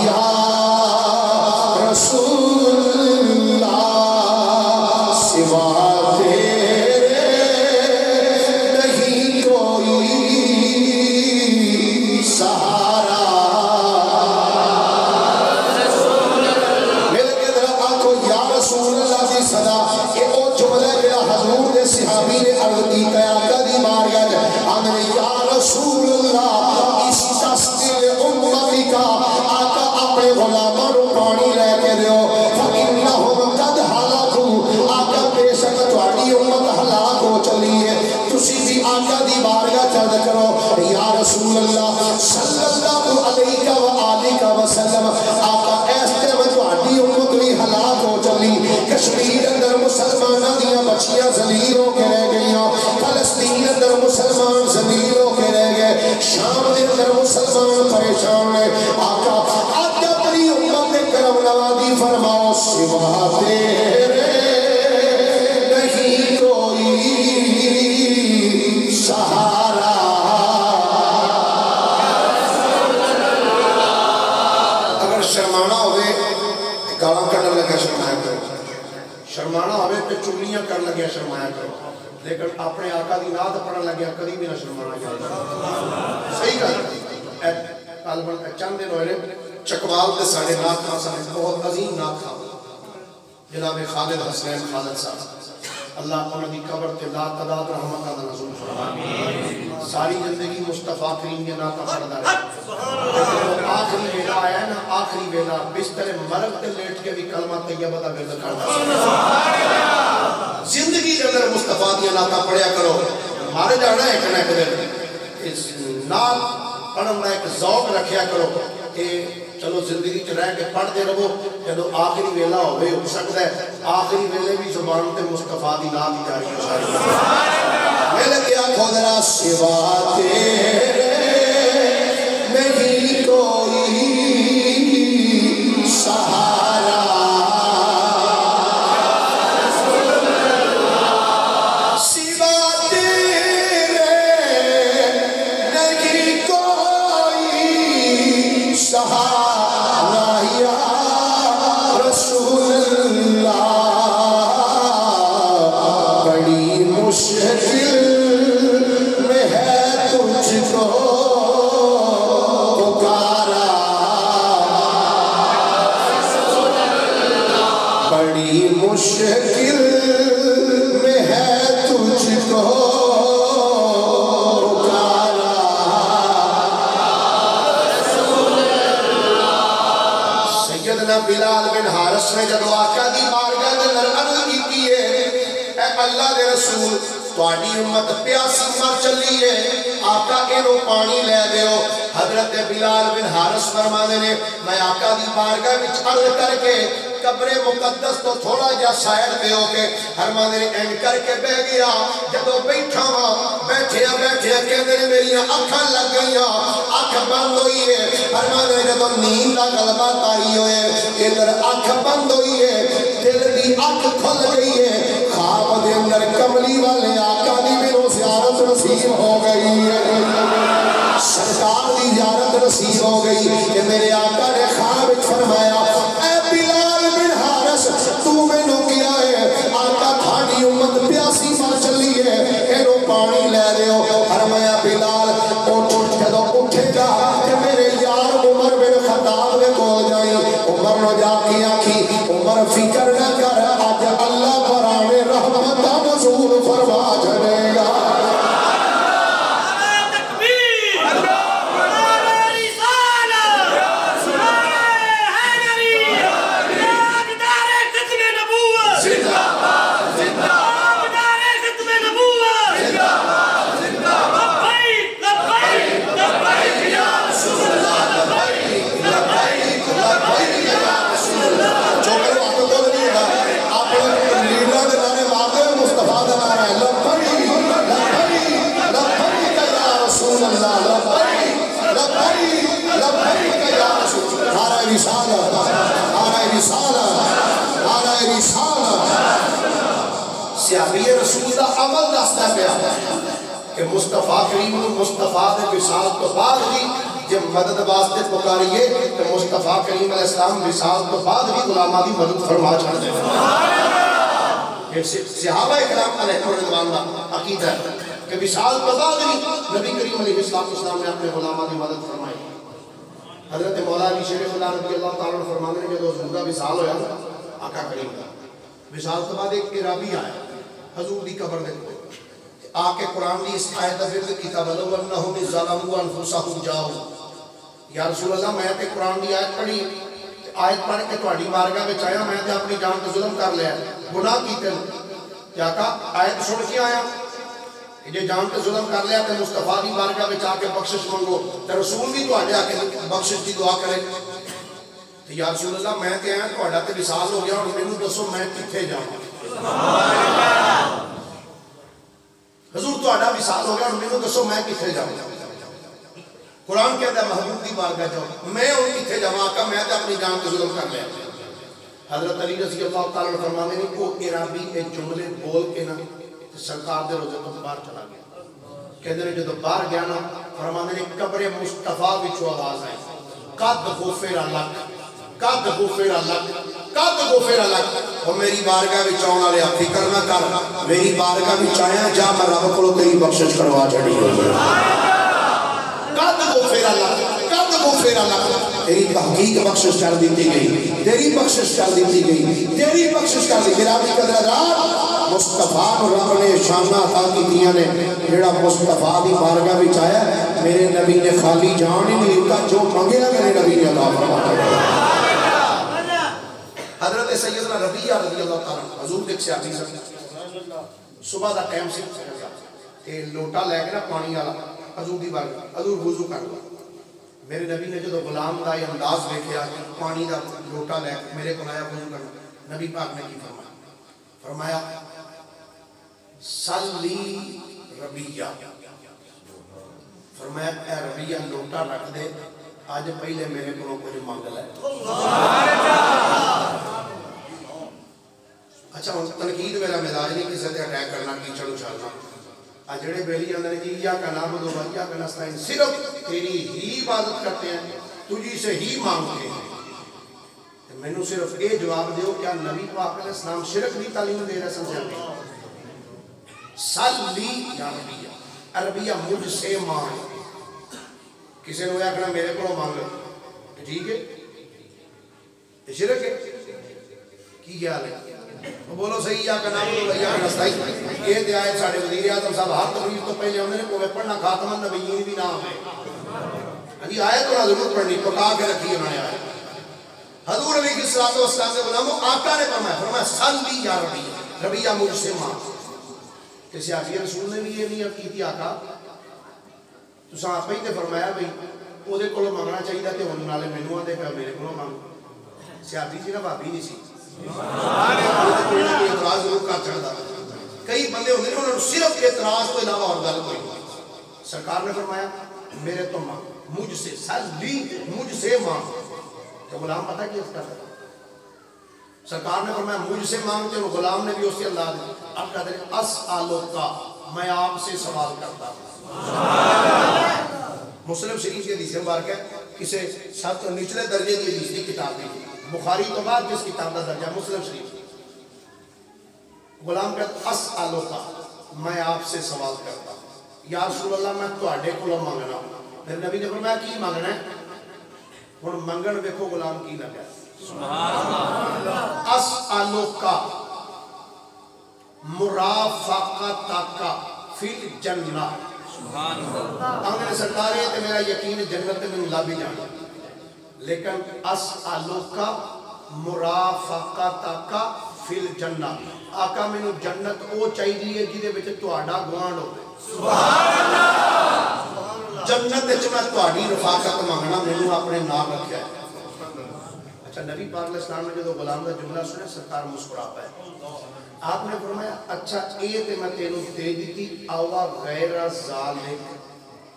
یا رسول اللہ، سوا تیرے نہیں کوئی سہارا. میرے کے ذرا آنکھو یا رسول اللہ دی صدا، یہ او جملہ جڑا حضور دے صحابی نے عرض کی کیا کدی ماریا جائے آنے یا رسول اللہ استسقِ لِأُمَّتِكَ آقا اپنے غلاموں رو پانی لے کے دیو. فَإِنَّهُمْ قَدْ هَلَكُوا آقا بے شک تہاڈی امت ہلاک ہو چلی ہے. تسی بھی آقا دی بارگاہ چرد کرو یا رسول اللہ صلی اللہ علیہ وآلہ وسلم. آقا اس طرح تہاڈی امت بھی ہلاک ہو چلی. کشمیر اندر مسلماناں دیاں بچیاں ذلیل ہو کے رہ گئیاں، فلسطین اندر مسلمان ذلیل ہو کے رہ گئے، شام دے اندر مسلمان پریشان ہیں. آقا اج اپنی امت دے کرم نوازی فرماؤ، سوا تیرے نہیں کوئی سہارا. اگر شرمانا ہوئے گالاں کڈن لگا شرمایا کرو، شرمانا ہوئے تو چگلیاں کر لگیا شرمایا کرو، لیکن اپنے آقا دی نعت پڑھن لگیا کبھی بھی نہ شرمانا چاہیے. صحیح گل طالباً چند دن ہوئے چکوال کے ساڑھے ناک خان صاحب بہت عظیم ناک خان جناب خالد حسین خالد صاحب اللہ انہوں کی قبر تے لا تعداد رحمت کا نزول فرمائے ساری زندگی مصطفیٰ کریم کے ناتا پڑھتا رہے آخری ویلا آیا نا آخری ویلا بستر مرگ تے لیٹ کے بھی کلمہ طیبہ دا ورد کرتا زندگی کے اندر مصطفیٰ دیا ناتا پڑھیا کرو مارے جانا ہے کنا کدھر اس نال پڑھن دا ایک ذوق رکھیا کرو کہ چلو زندگی چ رہ کے پڑھتے رہو جدو آخری ویلا ہوئے ہو سکتا ہے آخری ویلے بھی زبان تے مصطفیٰ دی نام دی جاری ہو ساری میں لگے آنکھوں ذرا سوا تیرے نہیں کوئی سہارا سوا تیرے نہیں کوئی سہارا مشکل میں ہے تجھ کو پکارا سیدنا بلال بن حارث نے جب آقا دی بارگاہ دے اندر عرض کی ہے اے اللہ دے رسول تہاڈی امت پیاسی مر چلی ہے آقا اینو پانی لے دیو حضرت بلال بن حارث فرمانے نے میں آقا دی بارگاہ وچ عرض کر کے قبر مقدس تو تھوڑا جا سائر دے ہو کے حرمان نے این کر کے بہ گیا جب بیٹھا ہوا بیٹھیا کہتے نے میری اکھاں لگ گئیاں اکھ بند ہوئی ہے حرمان نے جب نیند کا غلبہ تاری ہوئے ادھر اکھ بند ہوئی ہے دل دی اکھ کھل گئی ہے خواب دے اندر کملی والے آقا دی میرو زیارت نصیب ہو گئی ہے سرکار دی زیارت نصیب ہو گئی کہ میرے آقا نے خواب فرمایا اے بلال بن حارث تو میں نو کیا ہے آقا تھاڑی امت پیاسی مر چلی ہے اینو پانی لے دیو فرمایا بلال اٹھ جدو اٹھے گا کہ میرے یار عمر بن خطاب نے کول جائیں عمر نو جا کی آنکھی عمر فکر نہ کر آج اللہ پرانے رحمت نزول فرما جنے گا سیابی رسول دا عمل دستا پیا کہ مصطفیٰ کریم مصطفیٰ دے وصال تو بعد بھی جب مدد واسطے پکاریے کہ مصطفیٰ کریم علیہ السلام وصال تو بعد بھی غلامہ دی مدد فرما چھڑ دے صحابہ اکرام علیہ الرضوان دا عقیدہ ہے کہ وصال تو بعد بھی نبی کریم علیہ السلام نے اپنے غلامہ دی مدد فرمائی حضرت مولا علی شیر خدا رضی اللہ تعالیٰ فرمانے نے جب حضور کا وصال ہویا آقا کریم کا وصال تو بعد ایک عرابی آیا حضور دی قبر دے آکے قرآن دی اس آیت ورد کتاب لو انہم ظلموا انفسہم جاؤ یا رسول اللہ میں تے قرآن دی آیت پڑھی آیت پڑھ کے تہاڈی بارگاہ وچ آیا میں تے اپنی جان تے ظلم کر لیا گناہ کیتے کیا کہا آیت سن کے آیا کہ جے جان تے ظلم کر لیا تے مصطفیٰ دی بارگاہ وچ آ کے بخشش منگو تے رسول بھی تہاڈے آ کے بخشش دی دعا کرے تے یا رسول اللہ میں تے آیا تہاڈا تے وصال ہو گیا اور مینوں دسو میں کتھے جاواں حضور تو آڈا وصال ہو گیا اور مینوں دسو میں کتھے جاؤں قرآن کہتا ہے محبوب دی بارگاہ جاؤ میں ان کتھے جاؤں آقا میں تے اپنی جان کو ظلم کر لیا حضرت علی رضی اللہ تعالیٰ نے فرمانے نے کو عرابی ایک جملے بول کے نا سرکار دے روزے تو باہر چلا گیا کہتے ہیں جو باہر گیا نا فرمانے نے قبر مصطفیٰ وچو آواز آئی قد غفر لک قد غفر لک قد غفر لک اور میری بارگاہ وچ آن والے فکر نہ کر میری بارگاہ وچ آیا جا میں رب کولوں تیری بخشش کروا چھڑی قد غفر لک غفر لک تیری تحقیق بخشش کر دیتی گئی تیری بخشش کر دیتی گئی تیری بخشش کر دی گرامی قدرات مصطفیٰ کو رب نے شانہ عطا کی دیا نے جڑا مصطفیٰ دی بارگاہ وچ آیا میرے نبی نے خالی جان ہی نہیں دیتا جو منگیا میرے نبی نے عطا فرمایا حضرت سیدنا ربیعہ رضی اللہ تعالیٰ حضور کے صحابی صبح دا ٹائم سے کہ لوٹا لے کے نا پانی والا حضور دی بارگاہ حضور وضو کر لو میرے نبی نے جو غلام دا یہ انداز دیکھا پانی دا لوٹا لے میرے کو آیا وضو کرنا نبی پاک نے کی فرمایا صلی ربیعہ فرمایا اے ربیعہ لوٹا رکھ دے آج پہلے میرے کو کچھ مانگ لے اچھا تنقید میرا مزاج نہیں کسی سے اٹیک کرنا کیچڑ اچھالنا آج جڑے بیلی اندر جی یا کا نام دو یا کا نستعین صرف تیری ہی عبادت کرتے ہیں تجھی سے ہی مانگتے ہیں میں نے صرف اے جواب دیو کیا نبی پاک علیہ السلام شرک بھی تعلیم دے رہے سمجھا صلی یا ربیعہ عربیہ مجھ سے مانگ کسی نے ہویا کہنا میرے کو مانگ ٹھیک ہے شرک ہے کی گیا لے بولو صحیح یا کا نام دو یا کا نستعین یہ دے آئے ساڑھے وزیر اعظم صاحب ہر تقریر تو پہلے ہونے نے کوئی پڑھنا خاتم النبیین بھی نام ہے ابھی آئے تو نہ ضرور پڑھنی پکا کے رکھی انہوں نے آئے حضور علیہ السلام کے غلاموں آقا نے فرمایا صلی یا ربیعہ ربیعہ مجھ سے مانگ کسی آقی رسول نے بھی یہ نہیں کی تھی آقا تو صاحب ہی نے فرمایا بھئی وہ دے کلو مانگنا چاہیے تھا کہ انہوں نالے مینوان دے پہ میرے کلو مانگ سیابی سی نا بابی نہیں سی اعتراض ضرور کر چڑھتا کئی بندے ہوندے انہوں نے صرف اعتراض کو علاوہ اور گل کوئی سرکار نے فرمایا میرے تو مانگ مجھ سے صلی مجھ سے مانگ تو غلام پتہ کیا اس کا سرکار نے فرمایا مجھ سے مانگتے ہیں غلام نے بھی اس سے اللہ دے اب کہتے ہیں اسالو کا میں آپ سے سوال کرتا ہوں مسلم شریف کے حدیث مبارک ہے کسے سب تو نچلے درجے کی حدیث کی کتاب نہیں بخاری تو بعد جس کتاب کا درجہ مسلم شریف غلام کہتا ہے اسالو کا میں آپ سے سوال کرتا ہوں یا رسول اللہ میں تواڈے کولوں مانگنا پھر نبی نے فرمایا کی مانگنا ہے ہن منگن ویکھو غلام کی لگا سبحان اللہ اسالوکا مرافقتک فی الجنہ سبحان اللہ انہوں نے سرکار ہے کہ میرا یقین جنت میں اللہ بھی جانا لیکن اسالوکا مرافقتک فی الجنہ آقا میں نے جنت او چاہیے جیدے بچے تواڈا گوانڈ ہو سبحان اللہ جنت وچ میں تواڈی رفاقت مانگنا مینوں اپنے نام رکھیا ہے اچھا نبی پاک علیہ السلام نے جو غلام کا جملہ سنے سرکار مسکرا پائے آپ نے فرمایا اچھا اے تے میں تینوں دے دیتی اوہ غیر ذالک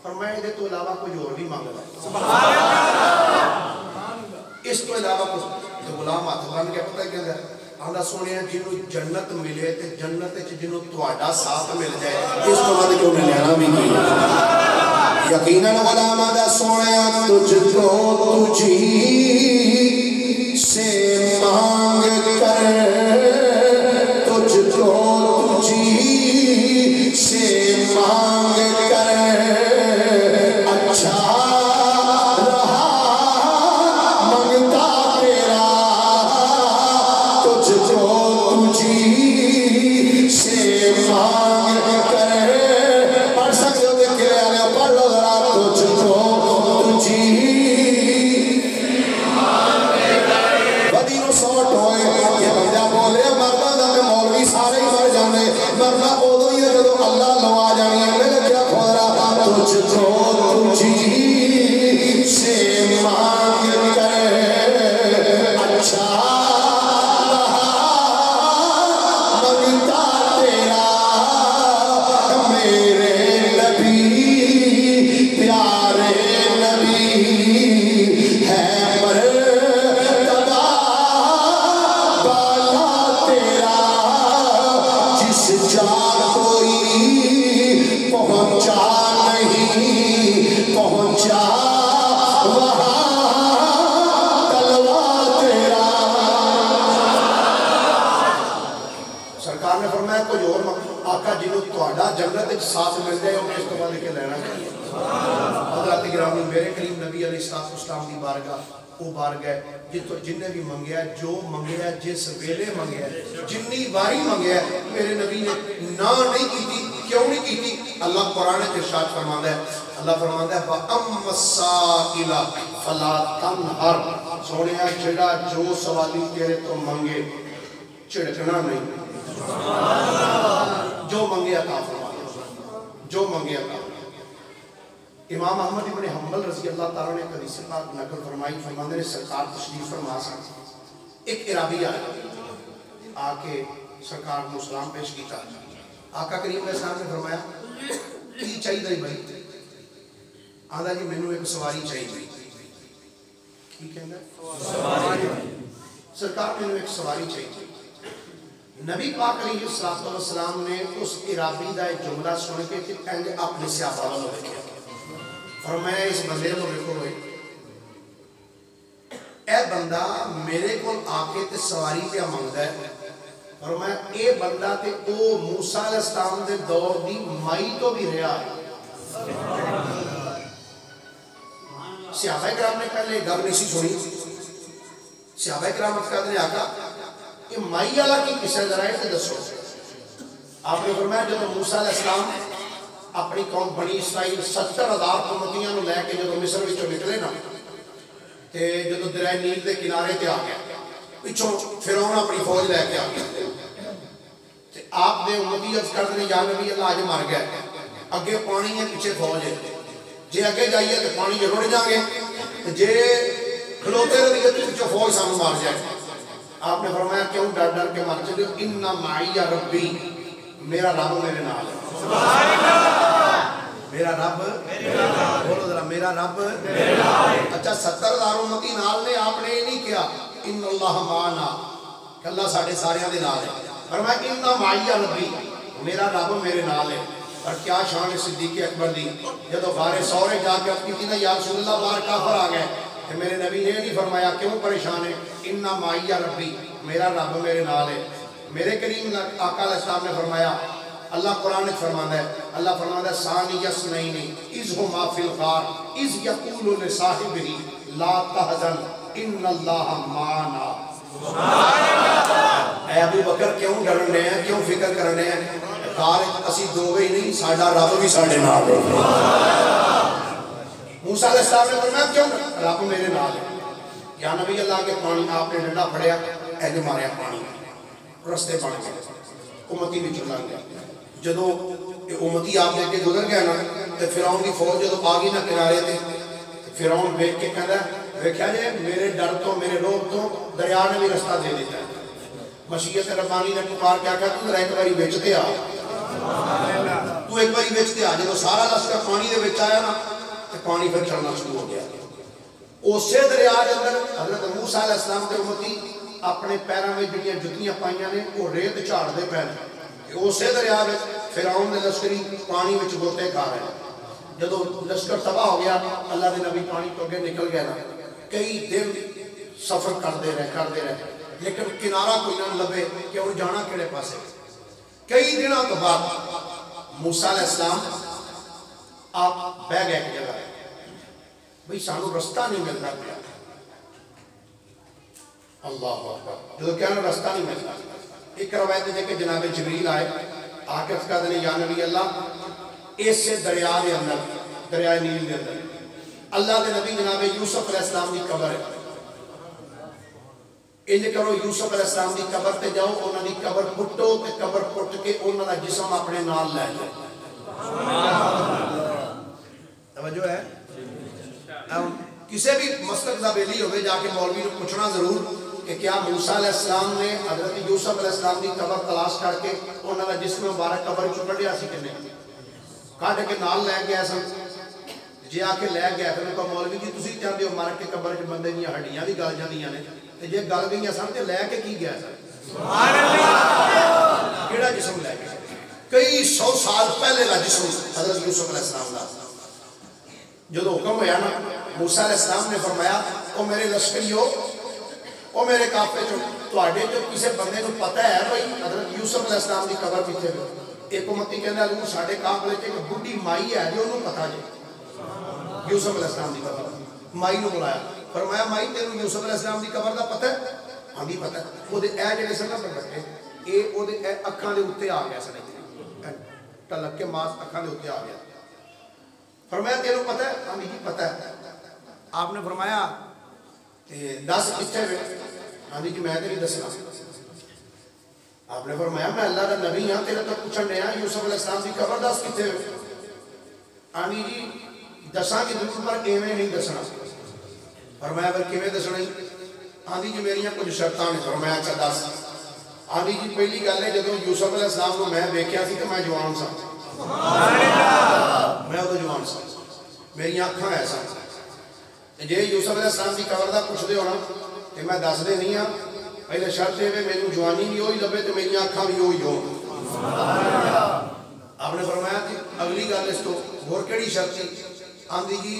فرمایا دے تو علاوہ کوئی اور بھی مانگ رہا ہے سبحان اللہ اس تو علاوہ کچھ تو غلام ہاتھ بن کے پتہ کیا ہے آدھا سونے ہیں جنہوں جنت ملے تے جنت جنہوں تواڈا ساتھ مل جائے اس تو بعد کیوں نے لینا بھی کی یقیناً غلام آدھا سونے ہیں تجھ کو تجھی سے مانگ کر تجھ کو تجھی سے مانگ کر اچھا رہا منگتا تیرا تجھ کو تجھی سے مانگ کر پڑھ سکتے ہو دیکھ کے آنے پڑھ لو ذرا تجھ کو تجھی سوٹ ہوئے یہ بندہ بولے مردہ دا میں مولوی سارے ہی مر جانے مردہ بولو یہ جو اللہ لو آ جانی ہے میں نے کیا کھول رہا تجھ کو تجھی سے مانگ کر اچھا رہا منگتا تیرا میرے نبی پیارے نبی ہے پہنچا نہیں پہنچا وہاں تلوا تیرا سرکار نے فرمایا کوئی اور آقا جنہوں تواڈا جنت ایک ساتھ مل جائے انہیں اس تو بعد کے لینا چاہیے حضرات گرامی میرے کریم نبی علیہ السلام دی بارگاہ وہ بارگاہ جن نے بھی منگیا جو منگیا جس ویلے منگیا جنی باری منگیا میرے نبی نے نہ نہیں کی تھی کیوں نہیں کی تھی اللہ قرآن کے ارشاد فرماتا ہے اللہ فرماتا ہے وَأَمَّ السَّائِلَ فَلَا تَنْهَرْ سونیا جڑا جو سوالی تیرے تو منگے چڑکنا نہیں جو منگے عطا فرماتا جو منگے عطا امام احمد ابن حنبل رضی اللہ تعالیٰ نے حدیث پاک نقل فرمائی فرمانے نے سرکار تشریف فرما سکتے ایک عرابی آیا آکے سرکار کو سلام پیش کیتا آقا کریم علیہ السلام نے فرمایا کی چاہیے دائی بھائی آدھا جی میں نے ایک سواری چاہیے کی کہنا ہے سرکار میں نے ایک سواری چاہیے نبی پاک علیہ السلام نے اس عرابی دا ایک جملہ سن کے کہنگے اپنے سیابہ والوں دیکھے فرمایا اس بندے کو دیکھو بھائی اے بندہ میرے کو آکے تے سواری پہ منگتا ہے فرمایا اے بندہ تے او موسیٰ علیہ السلام دے دور دی مائی تو بھی رہا ہے صحابہ کرام نے پہلے گھر نہیں سی چھوڑی صحابہ کرام افقاد نے آکا کہ مائی اللہ کی کسے ذرائع سے دسو آپ نے فرمایا جب موسیٰ علیہ السلام اپنی قوم بنی اسرائیل 70,000 امتیاں لے کے جب مصر وچوں نکلے نا تے جب دریائے نیل دے کنارے تے آ گیا پچھوں فرعون اپنی فوج لے کے آ گیا تے آپ نے امتی عرض کر دیں یا نبی اللہ آج مر گیا اگے پانی ہے پیچھے فوج ہے جے اگے جائیے تے پانی جے رڑ جائیں گے جے کھلوتے رہیے تو پیچھوں فوج سامنے مار جائے آپ نے فرمایا کیوں ڈر ڈر کے مر چلے اِنَّ مَعِيَ رَبِّي میرا رب میرے نال ہے میرا رب بولو ذرا میرا رب اچھا 70,000 امتی نال نے آپ نے یہ نہیں کیا ان اللہ معنا کہ اللہ ساڑھے سارے دے نال ہے فرمایا اِنَّ مَعِيَ رَبِّي میرا رب میرے نال ہے اور کیا شان صدیق اکبر دی جب غار سورے جا کے اپنی تھی نا یا رسول اللہ بار کافر آ گئے کہ میرے نبی نے نہیں فرمایا کیوں پریشان ہے اِنَّ مَعِيَ رَبِّي میرا رب میرے نال ہے میرے کریم آقا علیہ السلام نے فرمایا اللہ قرآن نے فرمانا ہے اللہ فرمانا ہے ثانی یسنینی اذ ہما فی الغار اذ یقول لصاحبہ لا تحزن ان اللہ معنا اے ابو بکر کیوں ڈرن رہے ہیں کیوں فکر کر رہے ہیں غار اسی دو گئی نہیں ساڑھا رب بھی ساڑھے نال ہے موسیٰ علیہ السلام نے فرمایا کیوں رب میرے نال ہے یا نبی اللہ کے پانی آپ نے ڈنڈا پڑیا ایجے ماریا پانی رستے پڑھ گئے امتی بھی چلا گیا جدو امتی آپ لے کے گزر گیا نا تو فرعون کی فوج جدو آگی نہ کنارے تھے فرعون بیٹھ کے کہتا ہے دیکھا جائے میرے ڈر تو میرے روب تو دریا نے بھی رستہ دے دیتا ہے مشیت ربانی نے پکار کیا کہا تو ذرا ایک باری بیچتے آ تو ایک باری بیچتے آ جدو سارا لشکر پانی دے بیچ آیا نا تو پانی پھر چڑھنا شروع ہو گیا اسے دریا کے اندر حضرت موسیٰ علیہ السلام کے امتی اپنے پیروں میں جنیاں جتیاں پائیاں نے وہ ریت چاڑ دے پہنے اسے دریا میں فرعون نے لشکری پانی وچ گوتے کھا رہے ہیں جدو لشکر تباہ ہو گیا اللہ دے نبی پانی تو گے نکل گیا نا کئی دن سفر کر دے رہے لیکن کنارہ کوئی نہ لبے کہ وہ جانا کڑے پاسے کئی دنوں تو بعد موسیٰ علیہ السلام آپ بہ گئے ایک جگہ بھئی سانو رستہ نہیں ملتا پیا اللہ اکبر جو کہنا رستہ نہیں ملتا ایک روایت ہے کہ جناب جبریل آئے آکر کا دنے یا نبی اللہ اس سے دریا دے اندر دریائے نیل دے اندر اللہ دے نبی جناب یوسف علیہ السلام دی قبر ہے انہیں کرو یوسف علیہ السلام دی قبر تے جاؤ انہوں دی قبر پٹو تے قبر پٹ کے انہوں دا جسم اپنے نال لے جائے توجہ ہے کسے بھی مسلک دا بیلی ہوئے جا کے مولوی نے پوچھنا ضرور کہ کیا موسیٰ علیہ السلام نے حضرت یوسف علیہ السلام کی قبر تلاش کر کے انہوں نے جسم مبارک قبر چکر دیا سی کہنے کھاڑ کے نال لے گیا سن جی آکے لے گیا پھر انہوں کو مولوی جی تسی چاہتے ہو مارک کے قبر کے بندے نہیں ہڈیاں بھی گال جاندیاں نے جی گال گئی سن تے لے کے کی گیا سن کیڑا جسم لے گیا کئی 100 سال پہلے کا جسم حضرت یوسف علیہ السلام دا جو حکم ہویا نا موسیٰ علیہ السلام نے فرمایا او میرے لشکریو او میرے کافے تو آڈے جو کسے بندے کو پتہ ہے بھائی حضرت یوسف علیہ السلام کی قبر پیچھے ایک امتی کہنے لگوں ساڑھے کام لے کے بڑی مائی ہے جو انہوں پتہ جائے یوسف علیہ السلام دی قبر مائی نو بلایا فرمایا مائی تینوں یوسف علیہ السلام دی قبر دا پتہ ہے؟ ہاں جی پتہ ہے. وہ اے جڑے سن نہ بچے اے او دے اکھاں دے اوتے آ گیا سن ٹلک کے ماس اکھاں دے اوتے آ گیا. فرمایا تینوں پتہ ہے؟ ہاں جی پتہ ہے. آپ نے فرمایا دس کتنے وے؟ ہاں جی میں تے نہیں دسنا. آپ نے فرمایا میں اللہ دا نبی ہاں تیرے تو پوچھن ڈیا یوسف علیہ السلام دی قبر دس کتنے وے؟ ہاں جی دساں کی ضرور پر ایویں نہیں دسنا. فرمایا پھر کیویں دسنا ہی؟ ہاں جی میریاں کچھ شرطاں نے. فرمایا اچھا دس. ہاں جی پہلی گل ہے جدوں یوسف علیہ السلام کو میں دیکھیا سی تے میں جوان سا. میں ادو جوان سا میریاں اکھاں ایسا. جے یوسف علیہ السلام کی قبر دا پوچھ دے ہونا تے میں دس دے نہیں ہاں. پہلے شرط ہے کہ میری جوانی بھی وہی لبے تے میری اکھاں بھی وہی ہو. آپ نے فرمایا کہ اگلی گل اس تو اور کیڑی شرط تھی؟ آندھی جی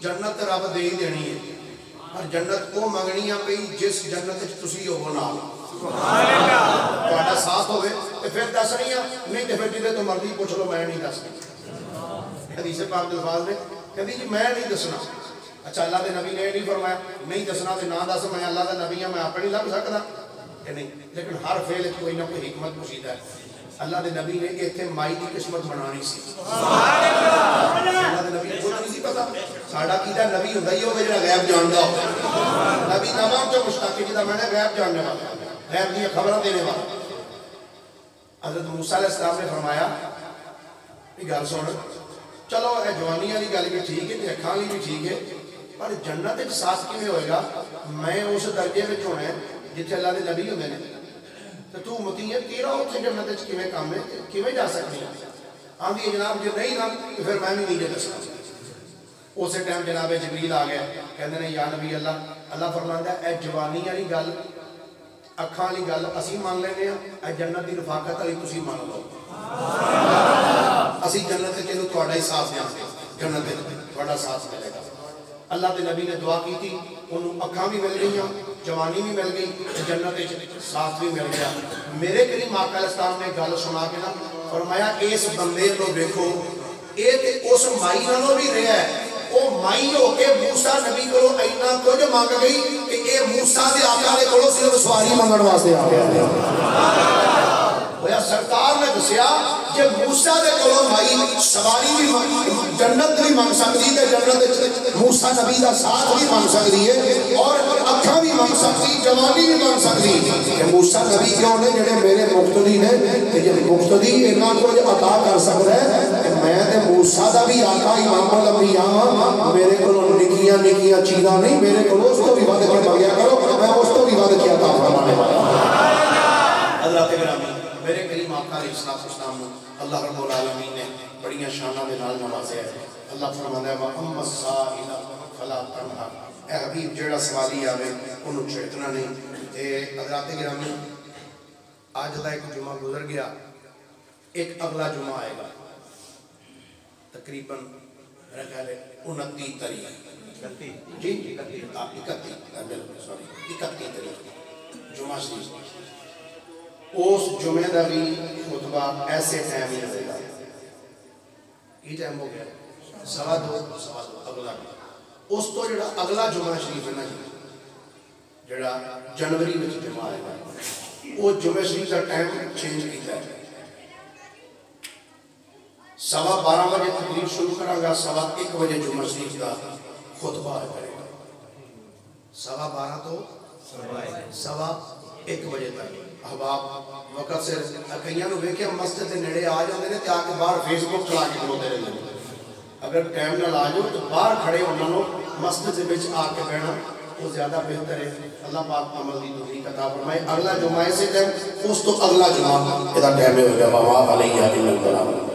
جنت رب دے ہی دینی ہے اور جنت کو منگنی ہے پئی جس جنت وچ تسی ہو نال تہاڈا ساتھ ہوے تے پھر دس نہیں ہے. نہیں تے پھر جدے تو مرضی پوچھ لو میں نہیں دسنا. حدیث پاک دے الفاظ نے کہندی جی میں نہیں دسنا. اچھا اللہ دے نبی نے نہیں فرمایا نہیں دسنا تے نہ دس میں اللہ دا نبی ہاں میں اپنے لب سکدا کہ نہیں. لیکن ہر فعل وچ کوئی نہ کوئی حکمت پوشیدہ ہے. اللہ دے نبی نے ایتھے مائی دی قسمت بنانی سی. اللہ دے نبی کو نہیں سی پتا ساڈا کیدا نبی ہوندا ہی ہوے جڑا غیب جاندا ہو. نبی نام جو مشتاق جدا میں نے غیب جاننے والا غیب دی خبراں دینے والا. حضرت موسیٰ علیہ السلام نے فرمایا یہ گل سن چلو اے جوانی والی گل بھی ٹھیک ہے تے اکھاں والی بھی ٹھیک ہے پر جنت وچ ساتھ کیویں ہوئے گا؟ میں اس درجے وچ ہونا ہے جتھے اللہ دے نبی ہوندے نے تے تو امتی ہے تیرا اوتھے جنت وچ کیویں کام ہے کیویں جا سکدی ہے؟ آندھی جناب جو نہیں نا تو پھر میں نہیں جا سکتا. اسی ٹائم جناب جبریل آ گیا کہندے نے یا نبی اللہ فرماندا ہے اے جوانی والی گل اکھاں والی گل اسی مان لینے ہاں اے جنت دی رفاقت والی تسی مان لو. اسی جنت وچ اینو تہاڈا ہی ساتھ دیاں گے جنت وچ تہاڈا ساتھ ملے گا. اللہ دے نبی نے دعا کی تھی انہوں اکھاں بھی مل گئیاں جوانی بھی مل گئی جنت ساتھ بھی مل گیا. میرے کریم آقا علیہ السلام نے گل سنا کے نا فرمایا اس بندے کو دیکھو اے تے اس مائی نالوں بھی رہا ہے. وہ مائی ہو کے موسیٰ نبی کو اینا کچھ مانگ گئی کہ اے موسیٰ دے آقا دے کو صرف سواری مانگن واسطے آ گیا. ہویا سرکار نے دسیا کہ موسیٰ دے کو مائی سواری بھی جنت بھی مانگ سکتی تے جنت موسیٰ نبی دا ساتھ بھی مانگ سکتی ہے اور اکھاں بھی مانگ سکتی جوانی بھی مانگ سکتی. کہ موسیٰ نبی کیوں نے جڑے میرے مقتدی نے کہ جب مقتدی اینا کچھ عطا کر سکتا ہے کہ میں تے موسیٰ دا بھی آقا امام الانبیاء میرے کو نکیاں چیزاں نہیں میرے کو اس کو بھی ود کے مانگیا کرو میں اس کو بھی ود کے عطا فرمانے والا. حضرات گرامی میرے کریم آقا علیہ السلام اللہ رب العالمین نے بڑیاں شانہ دے نال نوازیا ہے. اللہ فرماتا ہے وَأَمَّا السَّائِلَ فَلَا تَنْهَرْ. اے حبیب جیڑا سوالی آوے انہوں چھڑکنا نہیں. حضرات گرامی آج دا ایک جمعہ گزر گیا ایک اگلا جمعہ آئے گا تقریباً 29 تاریخ جی 31 تاریخ جمعہ شریف. اس جمعہ دا بھی خطبہ ایسے ٹائم ہی رہے گا. یہ ٹائم ہو گیا 2:15 اگلا. اس تو جڑا اگلا جمعہ شریف ہے نا جڑا جنوری میں جمعہ آئے گا وہ جمعہ شریف کا ٹائم چینج کیتا ہے. 12:15 بجے تقریر شروع کرا گا 1:15 بجے جمعہ شریف کا خطبہ کرے گا 12:15 تو 1:15 بجے تک. احباب وقت سے کئیاں نو ویکھیا مسجد دے نیڑے آ جاندے نے تے آ کے باہر فیس بک چلا کے کھلوتے رہندے نے. اگر ٹائم نال آ جاؤ تو باہر کھڑے ہونا نو مسجد دے وچ آ کے بیٹھنا وہ زیادہ بہتر ہے. اللہ پاک عمل دی توفیق عطا فرمائے. اگلا جمعہ سے ٹائم اس تو اگلا جمعہ ادا ٹائم ہو گیا. وما علیہ الا البلاغ.